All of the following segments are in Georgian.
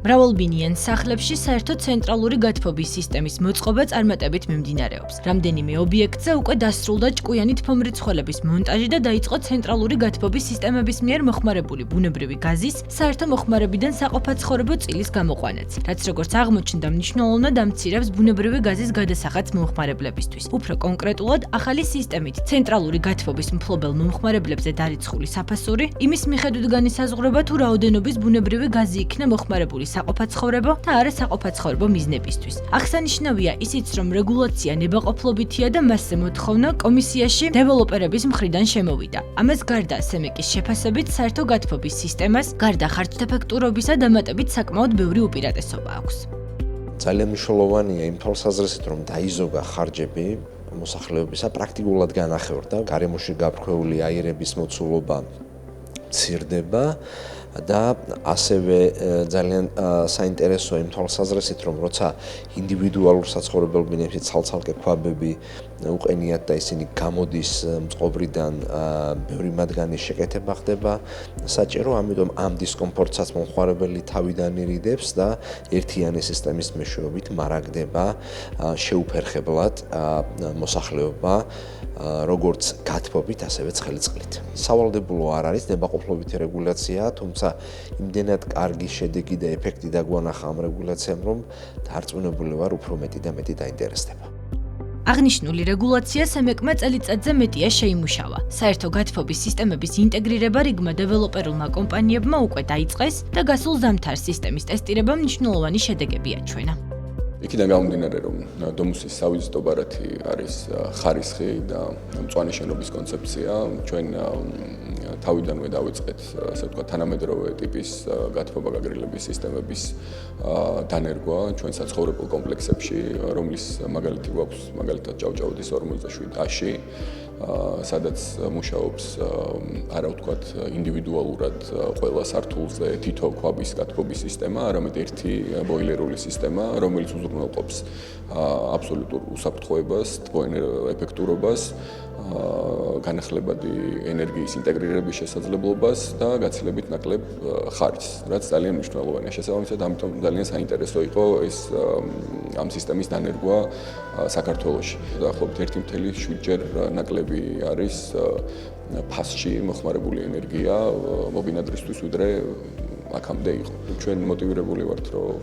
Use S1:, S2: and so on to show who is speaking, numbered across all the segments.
S1: მრავალბინიან სახლებში საერთო ცენტრალური გათბობის სისტემის მოწყობა წარმატებით მიმდინარეობს. რამდენიმე ობიექტზე უკვე დასრულდა ჭკვიანი თფომრიცხველების მონტაჟი და დაიწყო ცენტრალური გათბობის სისტემების მიერ მოხმარებული ბუნებრივი გაზის საერთო მოხმარებიდან საყოფაცხოვრებო წილის გამოყვანაც, რაც როგორც აღმოჩნდა მნიშვნელოვნად ამცირებს ბუნებრივი გაზის გადასახადს მომხმარებლებისთვის. უფრო კონკრეტულად, ახალი სისტემით ცენტრალური გათბობის მფლობელ მომხმარებლებზე დარიცხული საფასური იმის მიხედვით განისაზღვრება, თუ რაოდენობის ბუნებრივი გაზი იქნა მოხმარებული საყოფაცხოვრებო და არა საყოფაცხოვრებო მიზნებისთვის. აღსანიშნავია ისიც, რომ რეგულაცია ნებაყოფლობითია და მასზე მოთხოვნა კომისიაში დეველოპერების მხრიდან შემოვიდა. ამას გარდა სემეკის შეფასებით საერთო გათბობის სისტემას გარდა ხარჯთეფექტურობისა დამატებით საკმაოდ ბევრი უპირატესობა აქვს.
S2: ძალიან მნიშვნელოვანია იმ თვალსაზრისით, რომ დაიზოგა ხარჯები მოსახლეობისა პრაქტიკულად განახევრდა, გარემოში გაფრქვეული აირების მოცულობა მცირდება და ასევე ძალიან საინტერესოა იმ თვალსაზრისით, რომ როცა ინდივიდუალურ საცხოვრებელ ბინებში ცალ-ცალკე ქვაბები უყენიათ და ისინი გამოდის მწყობრიდან, ბევრი მათგანის შეკეთება ხდება საჭირო, ამიტომ ამ დისკომფორტსაც მომხმარებელი თავიდან ირიდებს და ერთიანი სისტემის მეშვეობით მარაგდება შეუფერხებლად მოსახლეობა, როგორც გათბობით, ასევე ცხელი-წყლით. სავალდებულო არ არის ნებაყოფლობითი რეგულაცია, თუმცა იმდენად კარგი შედეგი და ეფექტი დაგვანახა ამ რეგულაციამ, რომ დარწმუნებული ვარ, უფრო მეტი და მეტი დაინტერესდება.
S1: აღნიშნული რეგულაცია სემეკმა წელიწადზე მეტია შეიმუშავა. საერთო გათბობის სისტემების ინტეგრირება რიგმა დეველოპერულმა კომპანიებმა უკვე დაიწყეს და გასულ ზამთარს სისტემის ტესტირებამ მნიშვნელოვანი შედეგები აჩვენა.
S3: იქიდან გამომდინარე, რომ დომუსის სავიზიტო ბარათი არის ხარისხი და მწვანე შენობის კონცეფცია, ჩვენ თავიდანვე დავიწყეთ, ასე ვთქვათ, თანამედროვე ტიპის გათბობა გაგრილების სისტემების დანერგვა ჩვენ საცხოვრებელ კომპლექსებში, რომლის მაგალითი გვაქვს, მაგალითად ჭავჭავადის 47-ში, სადაც მუშაობს არა ვთქვათ ინდივიდუალურად ყველა სართულზე თითო ქვაბის გათბობის სისტემა, არამედ ერთი ბოილერული სისტემა, რომელიც უზრუნველყოფს აბსოლუტურ უსაფრთხოებას, ეფექტურობას, განახლებადი ენერგიის ინტეგრირების შესაძლებლობას და გაცილებით ნაკლებ ხარჯს, რაც ძალიან მნიშვნელოვანია. შესაბამისად, ამიტომ ძალიან საინტერესო იყო ეს ამ სისტემის დანერგვა საქართველოში. დაახლოებით 1.7-ჯერ ნაკლები არის ფასში მოხმარებული ენერგია მობინადრისთვის, ვიდრე აქამდე იყო. ჩვენ მოტივირებული ვართ, რომ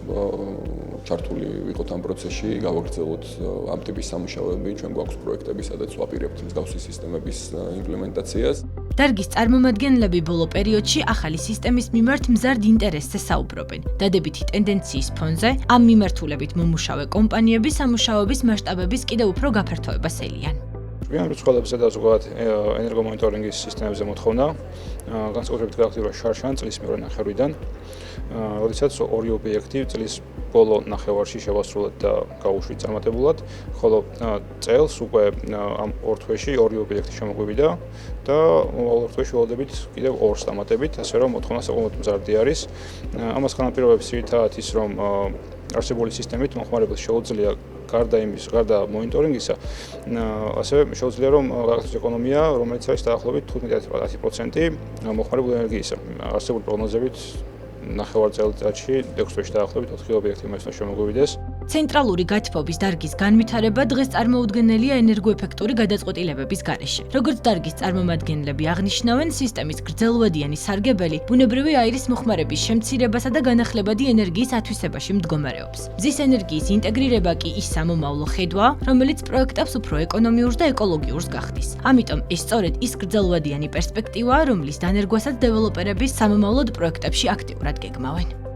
S3: ჩართული ვიყოთ ამ პროცესში, გავაგრძელოთ ამ ტიპის სამუშაოები, ჩვენ გვაქვს პროექტები, სადაც ვაპირებთ მსგავსი სისტემების იმპლემენტაციას.
S1: დარგის წარმომადგენლები ბოლო პერიოდში ახალი სისტემის მიმართ მზარდ ინტერესზე საუბრობენ. დადებითი ტენდენციის ფონზე ამ მიმართულებით მომუშავე კომპანიები სამუშაოების მასშტაბების კიდევ უფრო გაფართოებას ელიან.
S4: ჭკვიან რიცხვებზე და ზოგადად ენერგომონიტორინგის სისტემებზე მოთხოვნა, განსაკუთრებით გააქტიურა შარშან წლის მეორე ნახევრიდან, როდესაც ორი ობიექტი წლის ბოლო ნახევარში შევასრულეთ და გაუშვით წარმატებულად, ხოლო წელს უკვე ამ ორ თვეში ორი ობიექტი შემოგვივიდა და ორ თვეში ველოდებით კიდევ ორს დამატებით, ასე რომ მოთხოვნა საკმაოდ მზარდი არის. ამას განაპირობებს ძირითადად ის, რომ არსებული სისტემით მომხმარებელს შეუძლია გარდა მონიტორინგისა, ასევე შეუძლია რომ გაგაცნოს ეკონომია, რომელიც არის დაახლოებით 15% მომხმარებული ენერგიისა. არსებული პროგნოზებით ნახევარ წელიწადში 6 თვეში დაახლოებით 4 ობიექტი მოიცნოს შემოგვივიდეს.
S1: ცენტრალური გათბობის დარგის განვითარება დღეს წარმოუდგენელია ენერგოეფექტური გადაწყვეტილებების გარეშე. როგორც დარგის წარმომადგენლები აღნიშნავენ, სისტემის გრძელვადიანი სარგებელი ბუნებრივი აირის მოხმარების შემცირებასა და განახლებადი ენერგიის ათვისებაში მდგომარეობს. მზის ენერგიის ინტეგრირება კი ის სამომავლო ხედვაა, რომელიც პროექტებს უფრო ეკონომიურს და ეკოლოგიურს გახდის. ამიტომ ეს სწორედ ის გრძელვადიანი პერსპექტივაა, რომლის დანერგვასაც დეველოპერები სამომავლოდ პროექტებში აქტიურად გეგმავენ.